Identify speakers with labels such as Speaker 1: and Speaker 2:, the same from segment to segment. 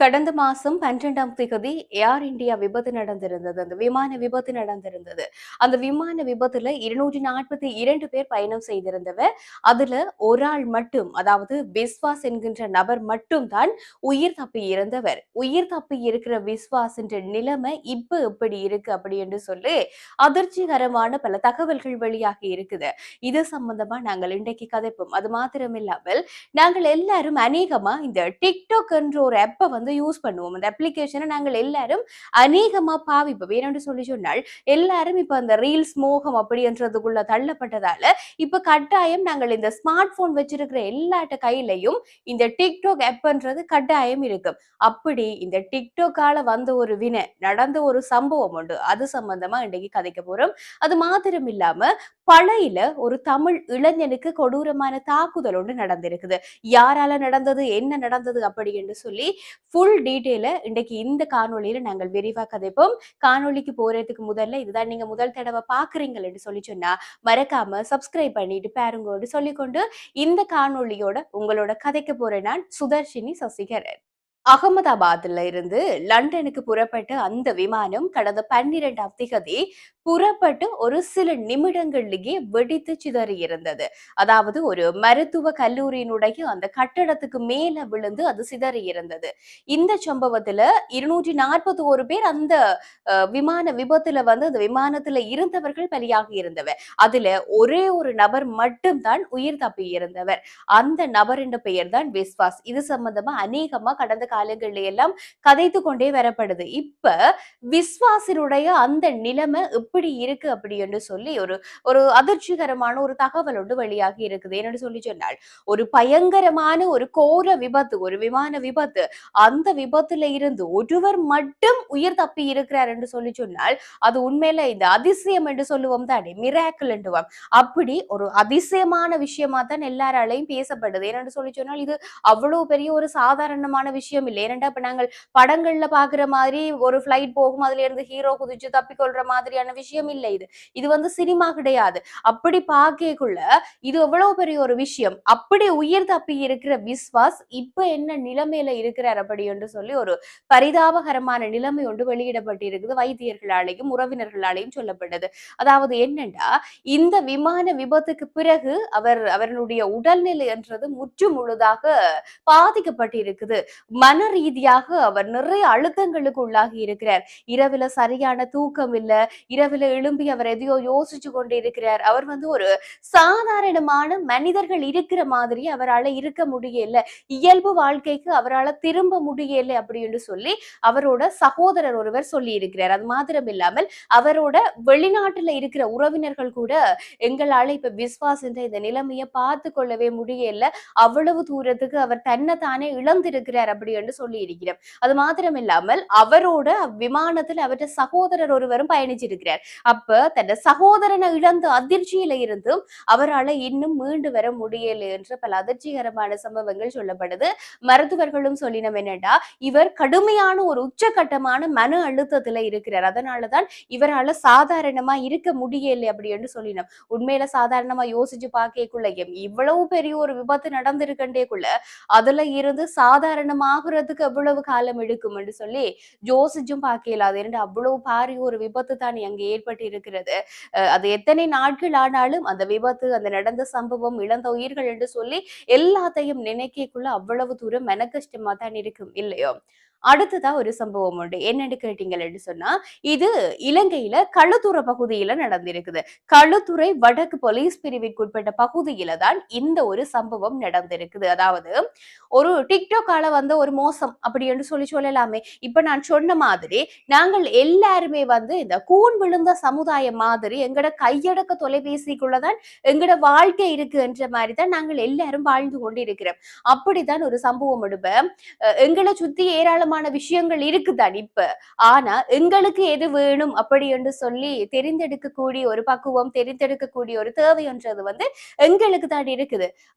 Speaker 1: கடந்த மாசம் 12ஆம் தேதி ஏர் இந்தியா விபத்து நடந்திருந்தது. அந்த விமான விபத்து நடந்திருந்தது. அந்த விமான விபத்துல 242 பேர் பயணம் செய்திருந்தவர். அதுல ஒரு ஆள் மட்டும், அதாவது விஸ்வாஸ் என்கின்ற நபர் மட்டும் தான் உயிர் தப்பி இருந்தவர். உயிர் தப்பி இருக்கிற விஸ்வாஸ் என்ற நிலைமை இப்ப எப்படி இருக்கு அப்படி என்று சொல்லி அதிர்ச்சிகரமான பல தகவல்கள் வெளியாகி இருக்குது. இது சம்பந்தமா நாங்கள் இன்றைக்கு கதைப்போம். அது மாத்திரமில்லாமல் நாங்கள் எல்லாரும் அநேகமா இந்த டிக்டாக் என்ற ஒரு ஆப்ப யூஸ் பண்ணுவோம். அந்த அப்ளிகேஷனை நாங்கள் எல்லாரும் அநேகமா பாவிப்போம். ஏனென்று சொல்லி சொன்னால் எல்லாரும் இப்ப அந்த ரீல்ஸ் மோகம் அப்படி என்றதுக்குள்ள தள்ளப்பட்டதால இப்ப கட்டாயம் நாங்கள் இந்த ஸ்மார்ட் போன் வச்சிருக்கிற எல்லாட்ட கையிலையும் இந்த டிக்டாக் ஆப்ன்றது கட்டாயம் இருக்கும். அப்படி இந்த டிக்டாக்கால வந்த ஒரு வினை நடந்த ஒரு சம்பவம் உண்டு. அது சம்பந்தமா இன்றைக்கு கதைக்க போறோம். அது மாத்திரம் இல்லாம பழையில ஒரு தமிழ் இளைஞனுக்கு கொடூரமான தாக்குதல் ஒன்று நடந்திருக்குது. யாரால நடந்தது, என்ன நடந்தது அப்படி என்று சொல்லி ஃபுல் டீட்டெயில இன்றைக்கு இந்த காணொளியில நாங்கள் விரிவா கதைப்போம். காணொளிக்கு போறதுக்கு முதல்ல இதுதான் நீங்க முதல் தடவை பாக்குறீங்கன்னு சொல்லி சொன்னா மறக்காம சப்ஸ்கிரைப் பண்ணிட்டு பாருங்கன்னு சொல்லிக்கொண்டு இந்த காணொளியோட உங்களோட கதைக்க போறேன் நான் சுதர்ஷினி சசிகரன். அகமதாபாத்ல இருந்து லண்டனுக்கு புறப்பட்ட அந்த விமானம் கடந்த 12ஆம் திகதி புறப்பட்டு ஒரு சில நிமிடங்களிலேயே வெடித்து சிதறி இருந்தது. அதாவது ஒரு மருத்துவ கல்லூரியினுடைய அந்த கட்டடத்துக்கு மேல விழுந்து அது சிதறி இருந்தது. இந்த சம்பவத்துல 241 பேர் அந்த விமான விபத்துல அந்த விமானத்துல இருந்தவர்கள் பலியாகி இருந்தவர். அதுல ஒரே ஒரு நபர் மட்டும் தான் உயிர் தப்பி இருந்தவர். அந்த நபரின் பெயர் தான் விஸ்வாஸ். இது சம்பந்தமா அநேகமா கடந்த காலங்களில எல்லாம் கதைத்து கொண்டே வரப்படுது. இப்ப விஸ்வாசினுடைய அந்த நிலைமை எப்படி இருக்கு அப்படி என்று சொல்லி ஒரு ஒரு அதிர்ச்சிகரமான ஒரு தகவல் ஒன்று வெளியாகி இருக்குது. என்னன்னு சொல்லி சொன்னால் ஒரு பயங்கரமான ஒரு கோர விபத்து, ஒரு விமான விபத்து. அந்த விபத்துல இருந்து ஒருவர் மட்டும் உயிர் தப்பி இருக்கிறார் என்று சொல்லி சொன்னால் அது உண்மையில இந்த அதிசயம் என்று சொல்லுவோம் தானே, மிராக்கிள் என்றுவோம். அப்படி ஒரு அதிசயமான விஷயமா தான் எல்லாராலையும் பேசப்படுது. என்னன்னு சொல்லி சொன்னால் இது அவ்வளவு பெரிய ஒரு சாதாரணமான விஷயம் இல்லை. ஏனென்றா இப்ப நாங்கள் படங்கள்ல பாக்குற மாதிரி ஒரு பிளைட் போகும், அதுல இருந்து ஹீரோ குதிச்சு தப்பிக்கொள்ற மாதிரியான விஷயம் இல்லை இது. இது சினிமா கிடையாது. அப்படி பாக்கக்குள்ள இது எவ்வளவு பெரிய ஒரு விஷயம். அப்படி உயிர் தப்பி இருக்கிற விஸ்வாஸ் இப்ப என்ன நிலைமையில இருக்கிறார் அப்படி என்று சொல்லி ஒரு பரிதாபகரமான நிலைமை ஒன்று வெளியிடப்பட்டிருக்குது. வைத்தியர்களாலையும் உறவினர்களாலையும் சொல்லப்பட்டது. அதாவது என்னன்னா இந்த விமான விபத்துக்கு பிறகு அவருடைய உடல்நிலை என்றது முற்று முழுதாக பாதிக்கப்பட்டிருக்குது. மன ரீதியாக அவர் நிறைய அழுத்தங்களுக்கு உள்ளாகி இருக்கிறார். இரவுல சரியான தூக்கம் இல்ல. இரவுல எழும்பி அவர் எதையோ யோசிச்சு கொண்டு இருக்கிறார். அவர் ஒரு சாதாரணமான மனிதர்கள் இருக்கிற மாதிரி அவரால் இருக்க முடியல. இயல்பு வாழ்க்கைக்கு அவரால் திரும்ப முடியல அப்படின்னு சொல்லி அவரோட சகோதரர் ஒருவர் சொல்லி இருக்கிறார். அது மாத்திரம் இல்லாமல் அவரோட வெளிநாட்டுல இருக்கிற உறவினர்கள் கூட எங்களால இப்ப விஸ்வாஸ் என்ற இந்த நிலைமையை பார்த்து கொள்ளவே முடியல. அவ்வளவு தூரத்துக்கு அவர் தன்னைத்தானே இழந்திருக்கிறார் அப்படி என்று சொல்லி இருக்கிறார். அது மாத்திரம் இல்லாமல் அவரோட விமானத்தில் அவற்ற சகோதரர் ஒருவரும் பயணிச்சிருக்கிறார். அப்ப தன் சகோதரனை இழந்த அதிர்ச்சியில இருந்தும் அவரால் இன்னும் மீண்டு வர முடியல என்ற பல அதிர்ச்சிகரமான சம்பவங்கள் சொல்லப்படுது. மருத்துவர்களும் சொல்லினோம் என்னடா இவர் கடுமையான ஒரு உச்சகட்டமான மன அழுத்தத்துல இருக்கிறார். அதனாலதான் இவரால் சாதாரணமா இருக்க முடியல அப்படி என்று சொல்லினோம். உண்மையில சாதாரணமா யோசிச்சு பார்க்கக்குள்ள இவ்வளவு பெரிய ஒரு விபத்து நடந்திருக்கண்டேக்குள்ள அதுல இருந்து சாதாரணமாகறதுக்கு எவ்வளவு காலம் எடுக்கும் என்று சொல்லி யோசிச்சும் பார்க்கல. அது இரண்டு அவ்வளவு பாரிய ஒரு விபத்து தான் அங்கே ஏற்பட்டு இருக்கிறது. அது எத்தனை நாட்கள் ஆனாலும் அந்த விபத்து, அந்த நடந்த சம்பவம், இழந்த உயிர்கள் என்று சொல்லி எல்லாத்தையும் நினைக்கக்குள்ள அவ்வளவு தூரம் மன கஷ்டமா தான் இருக்கும் இல்லையோ. அடுத்ததா ஒரு சம்பவம் உண்டு. என்னன்னு கேட்டீங்கன்னு சொன்னா இது இலங்கையில களுத்துறை பகுதியில நடந்திருக்குது. களுத்துறை வடக்கு போலீஸ் பிரிவிற்குட்பட்ட பகுதியில தான் இந்த ஒரு சம்பவம் நடந்திருக்குது. அதாவது ஒரு டிக்டாக்கால ஒரு மோசம் அப்படி என்று சொல்லி சொல்லலாமே. இப்ப நான் சொன்ன மாதிரி நாங்கள் எல்லாருமே இந்த கூன் விழுந்த சமுதாயம் மாதிரி எங்கட கையடக்க தொலைபேசிக்குள்ளதான் எங்கட வாழ்க்கை இருக்கு என்ற மாதிரி தான் நாங்கள் எல்லாரும் வாழ்ந்து கொண்டிருக்கிறோம். அப்படித்தான் ஒரு சம்பவம் எடுப்பேன். எங்களை சுத்தி ஏராளமான விஷயங்கள் இருக்குதான் இப்ப. ஆனா எங்களுக்கு எது வேணும் அப்படி என்று சொல்லி தெரிந்தெடுக்கக்கூடிய ஒரு பக்குவம், தெரிந்தெடுக்கக்கூடிய ஒரு தேவை என்றது எங்களுக்கு தான் இருக்குது.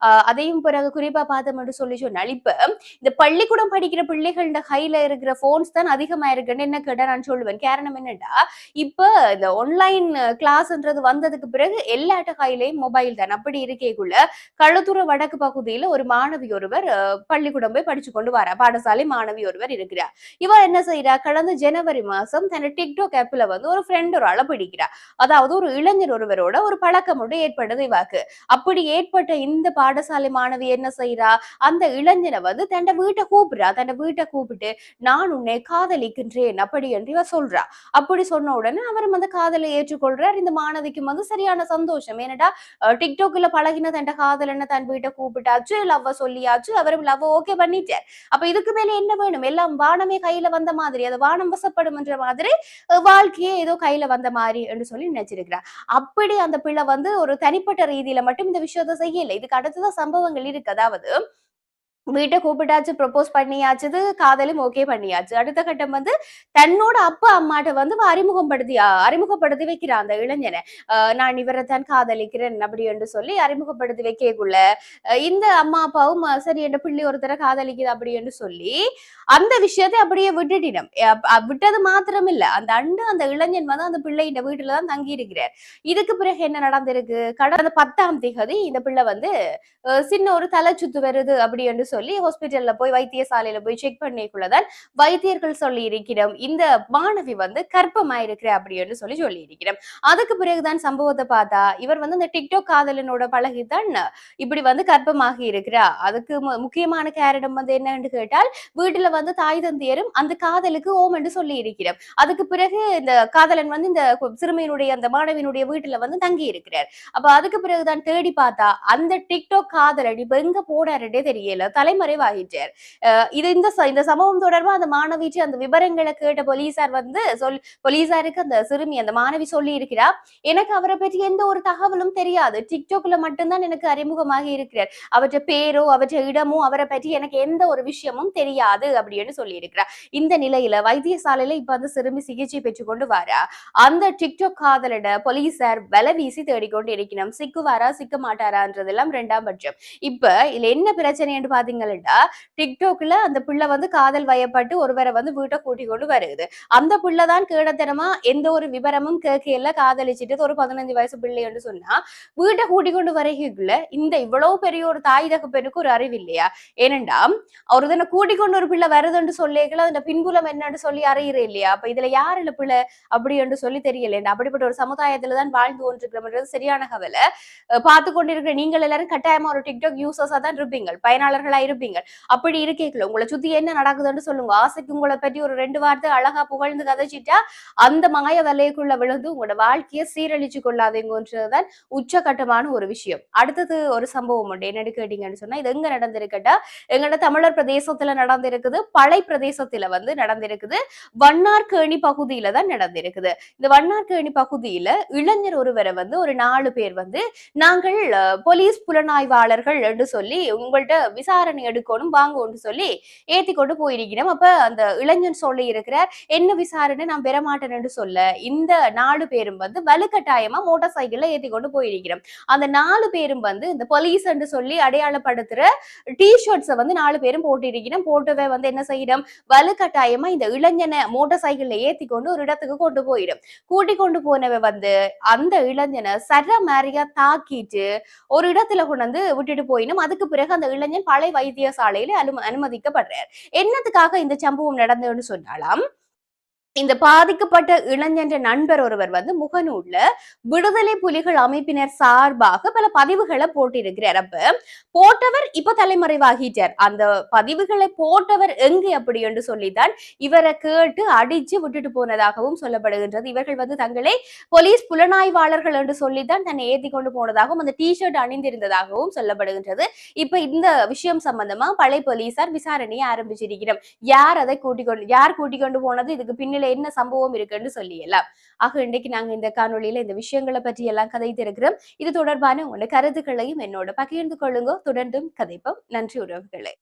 Speaker 1: அதையும் பிறகு குறிப்பா பார்த்தோம் என்று சொல்லி சொன்னால் இப்ப இந்த பள்ளிக்கூடம் படிக்கிற பிள்ளைகள கையில இருக்கிற போன்ஸ் தான் அதிகமா இருக்குன்னு என்ன கேட்டா நான் சொல்லுவேன். காரணம் என்னன்னா இப்ப இந்த ஆன்லைன் கிளாஸ்ன்றது வந்ததுக்கு பிறகு எல்லாட்ட கையிலையும் மொபைல் தான். அப்படி இருக்கேக்குள்ள களுத்துறை வடக்கு பகுதியில ஒரு மாணவி ஒருவர் பள்ளிக்கூடம் போய் படிச்சு கொண்டு வர பாடசாலை மாணவி ஒருவர் இருக்கிறா. இவர் என்ன செய்யறா, கடந்த ஜனவரி மாசம் தன் டிக்டாக் ஆப்ல வந்து ஒரு ஃப்ரெண்ட் ஒரு ஆள பிடிக்கிறா. அதாவது ஒரு இளைஞர் ஒருவரோட ஒரு பழக்கம் ஒன்று ஏற்பட்டது இவாக்கு. அப்படி ஏற்பட்ட இந்த பாடசாலை மாணவி என்ன செய்யறா, அந்த இளைஞனை வந்து தன் வீட்டை கூப்பிடுறா. தன் வீட்டை கூப்பிட்டு நான் உன்னை காதலிக்கின்றேன் அப்படி என்று இவ சொல்றா. அப்படி சொன்ன உடனே அவரும் அந்த காதலை ஏற்றுக்கொள்றார். இந்த மாணவிக்கும் வந்து சரியான சந்தோஷம். ஏனடா டிக்டாக்ல பழகின தன் காதலனை தன் வீட்டை கூப்பிட்டாச்சு, லவ்வ சொல்லியாச்சு, அவரும் லவ் ஓகே பண்ணிட்டார். அப்ப இதுக்கு மேல என்ன வேணும்? எல்லாம் வானமே கையில வந்த மாதிரி, அது வானம் வசப்படும் என்ற மாதிரி வாழ்க்கையே ஏதோ கையில வந்த மாதிரி என்று சொல்லி நினைச்சிருக்கிறார். அப்படி அந்த பிள்ளை வந்து ஒரு தனிப்பட்ட ரீதியில மட்டும் இந்த விஷயத்த செய்யல. இதுக்கு அடுத்ததான் சம்பவங்கள் இருக்கு. அதாவது வீட்ட கூப்பிட்டாச்சு, ப்ரொபோஸ் பண்ணியாச்சு, காதலும் ஓகே பண்ணியாச்சு. அடுத்த கட்டம் வந்து தன்னோட அப்பா, அம்மாட்ட வந்து அறிமுகப்படுத்தி வைக்கிறா அந்த இளைஞன. நான் இவரைத்தான் காதலிக்கிறேன் அப்படி என்று சொல்லி அறிமுகப்படுத்தி வைக்கக்குள்ள, இந்த அம்மா, அப்பாவும் சரி என்ற பிள்ளை ஒருத்தர காதலிக்குது அப்படி என்று சொல்லி, அந்த விஷயத்தை அப்படியே விட்டுட்டினம். விட்டது மாத்திரம் இல்ல. அந்த அந்த இளைஞன் வந்து அந்த பிள்ளையின் வீட்டுல தான் தங்கி இருக்கிறார். இதுக்கு பிறகு என்ன நடந்திருக்கு? கடந்த 10ஆம் தேதி இந்த பிள்ளை வந்து சின்ன ஒரு தலைச்சுத்து வருது அப்படி என்று சொல்லி ஹாஸ்பிட்டல்ல போய் வைத்தியசாலையில போய் செக் பண்ணிக்குள்ளதான் வைத்தியர்கள் சொல்லி இருக்கிறோம் இந்த மாணவி வந்து கர்ப்பமாயிருக்கிற அப்படி என்று சொல்லி இருக்கிறோம். அதுக்கு பிறகுதான் சம்பவத்தை பார்த்தா இவர் வந்து இந்த டிக்டாக் காதலனோட பழகித்தான் இப்படி வந்து கர்ப்பமாகி இருக்கிறா. அதுக்கு முக்கியமான காரணம் வந்து என்னன்னு கேட்டால் வீட்டுல வந்து தாய் தந்தையரும் அந்த காதலுக்கு ஓம் என்று சொல்லி இருக்கிறோம். அதுக்கு பிறகு இந்த காதலன் வந்து இந்த சிறுமியினுடைய அந்த மாணவியினுடைய வீட்டுல வந்து தங்கி இருக்கிறார். அப்ப அதுக்கு பிறகுதான் தேடி பார்த்தா அந்த டிக்டாக் காதலன் இப்ப எங்க போனாருன்னே தெரியல, தலைமறைவாகிட்டார். இது இந்த சம்பவம் தொடர்பா அந்த மாணவிக்கு அந்த விவரங்களை கேட்ட போலீசார் வந்து போலீசாருக்கு அந்த சிறுமி அந்த மாணவி சொல்லி இருக்கிறா, எனக்கு அவரை பற்றி எந்த ஒரு தகவலும் தெரியாது, டிக்டாக்ல மட்டும்தான் எனக்கு அறிமுகமாகி இருக்கிறார், அவற்றை பேரோ அவற்றை இடமோ அவரை பற்றி எனக்கு எந்த ஒரு விஷயமும் தெரியாது அப்படின்னு சொல்லி இருக்கிறார். இந்த நிலையில வைத்தியசாலையில இப்ப அந்த சிறுமி சிகிச்சை பெற்றுக்கொண்டு வாரா. அந்த டிக்டாக் காதலிட போலீசார் வலை வீசி தேடிக்கொண்டு இருக்கணும். சிக்குவாரா சிக்க மாட்டாரான்றதெல்லாம் இரண்டாம் பட்சம். இப்ப இதுல என்ன பிரச்சனைன்னு பாத்தீங்கன்னா, டிக்டாக்ல அந்த பிள்ளை வந்து காதல் வயப்பட்டு ஒருவரை வந்து வீட்டை கூட்டிக் கொண்டு வருது. அந்த பிள்ளை தான் கேடத்தனமா எந்த ஒரு விவரமும் கேட்கல, காதலிச்சுட்டு ஒரு 15 வயசு பிள்ளைன்னு சொன்னா வீட்டை கூட்டிக் கொண்டு வரைக்குள்ள இந்த இவ்வளவு பெரிய ஒரு தாய் தகப்பனுக்கு ஒரு அறிவு இல்லையா? ஏனென்றா ஒரு தினம் கூட்டிக் கொண்டு ஒரு பிள்ளை வருதுன்னு சொல்லிக்கல அதுல பின்புலம் என்னன்னு சொல்லி அறியிற இல்லையா? அப்ப இதுல யாருல பிள்ளை அப்படி என்று சொல்லி தெரியல. அப்படிப்பட்ட ஒரு சமுதாயத்துலதான் வாழ்ந்து கொண்டிருக்கிறோம்ன்றது சரியான கவலை. பார்த்து கொண்டிருக்கிற நீங்கள் எல்லாரும் கட்டாயமா ஒரு டிக்டாக் யூசர்ஸா தான் இருப்பீங்க, பயனாளர்களா இருப்பீங்க. அப்படி இருக்கீங்களா உங்களை சுத்தி என்ன நடக்குதுன்னு சொல்லுங்க. ஆசைக்கு உங்களை பற்றி ஒரு 2 வார்த்தை அழகா புகழ்ந்து கதைச்சிட்டா அந்த மாய வலைக்குள்ள விழுந்து உங்களோட வாழ்க்கையை சீரழிச்சு கொள்ளாதீங்கன்றதுதான் உச்சகட்டமான ஒரு விஷயம். அடுத்தது ஒரு சம்பவம் உண்டு. என்னன்னு கேட்டீங்கன்னு சொன்னா இது எங்க நடந்திருக்கட்டா, எங்களோட தமிழர் பிரதேசத்துல நடந்திருக்குது, பளை பிரதேசத்துல வந்து நடந்திருக்குது, வண்ணார்கேணி பகுதியில தான் நடந்திருக்குது. இந்த வண்ணார்கேணி பகுதியில இளைஞர் ஒருவரை வந்து ஒரு 4 பேர் வந்து நாங்கள் போலீஸ் புலனாய்வாளர்கள் என்று சொல்லி உங்கள்ட்ட விசாரணை எடுக்கணும் வாங்கன்னு சொல்லி ஏத்தி கொண்டு போயிருக்கிறோம். அப்ப அந்த இளைஞன் சொல்லி இருக்கிறார், என்ன விசாரணை நான் பெறமாட்டேன் என்று சொல்ல இந்த 4 பேரும் வந்து வலுக்கட்டாயமா மோட்டார் சைக்கிள்ல ஏத்தி கொண்டு போயிருக்கிறோம். அந்த 4 பேரும் வந்து இந்த போலீஸ் என்று சொல்லி அடையாளப்படுத்துற டி-ஷர்ட்ஸை வந்து 4 பேரும் போட்டிருக்கிறோம். போட்டவை வந்து என்ன செய்யணும், வலுக்கட்டாயமா இந்த இளைஞனை மோட்டார் சைக்கிள்ல ஏத்தி கொண்டு ஒரு இடத்துக்கு கொண்டு போயிடும். கூட்டி கொண்டு போனவை வந்து அந்த இளைஞனை சர மாரியா தாக்கிட்டு ஒரு இடத்துல கொண்டு வந்து விட்டுட்டு போயினும். அதுக்கு பிறகு அந்த இளைஞன் பழைய வைத்தியசாலையில அனுமதிக்கப்படுறார். என்னத்துக்காக இந்த சம்பவம் நடந்ததுன்னு சொன்னாலாம், இந்த பாதிக்கப்பட்ட இளைஞன் நண்பர் ஒருவர் வந்து முகநூல்ல விடுதலை புலிகள் அமைப்பினர் சார்பாக பல பதிவுகளை போட்டிருக்கிறார். அப்ப போட்டவர் இப்ப தலைமறைவாகிட்டார். அந்த பதிவுகளை போட்டவர் எங்கு அப்படி என்று சொல்லித்தான் இவரை கேட்டு அடிச்சு விட்டுட்டு போனதாகவும் சொல்லப்படுகின்றது. இவர்கள் வந்து தங்களை போலீஸ் புலனாய்வாளர்கள் என்று சொல்லித்தான் தன்னை ஏத்தி கொண்டு போனதாகவும் அந்த டி-ஷர்ட் அணிந்திருந்ததாகவும் சொல்லப்படுகின்றது. இப்ப இந்த விஷயம் சம்பந்தமா பழைய போலீசார் விசாரணையை ஆரம்பிச்சிருக்கிறோம். யார் கூட்டிக் கொண்டு போனது, இதுக்கு பின்னில் என்ன சம்பவம் இருக்குன்னு சொல்லி எல்லாம். ஆக இன்றைக்கு நாங்க இந்த காணொலியில இந்த விஷயங்களை பற்றி எல்லாம் கதைத்து இருக்கிறோம். இது தொடர்பான உங்களோட கருத்துக்களையும் என்னோட பகிர்ந்து கொள்ளுங்க. தொடர்ந்தும் கதைப்போம். நன்றி உறவுகளே.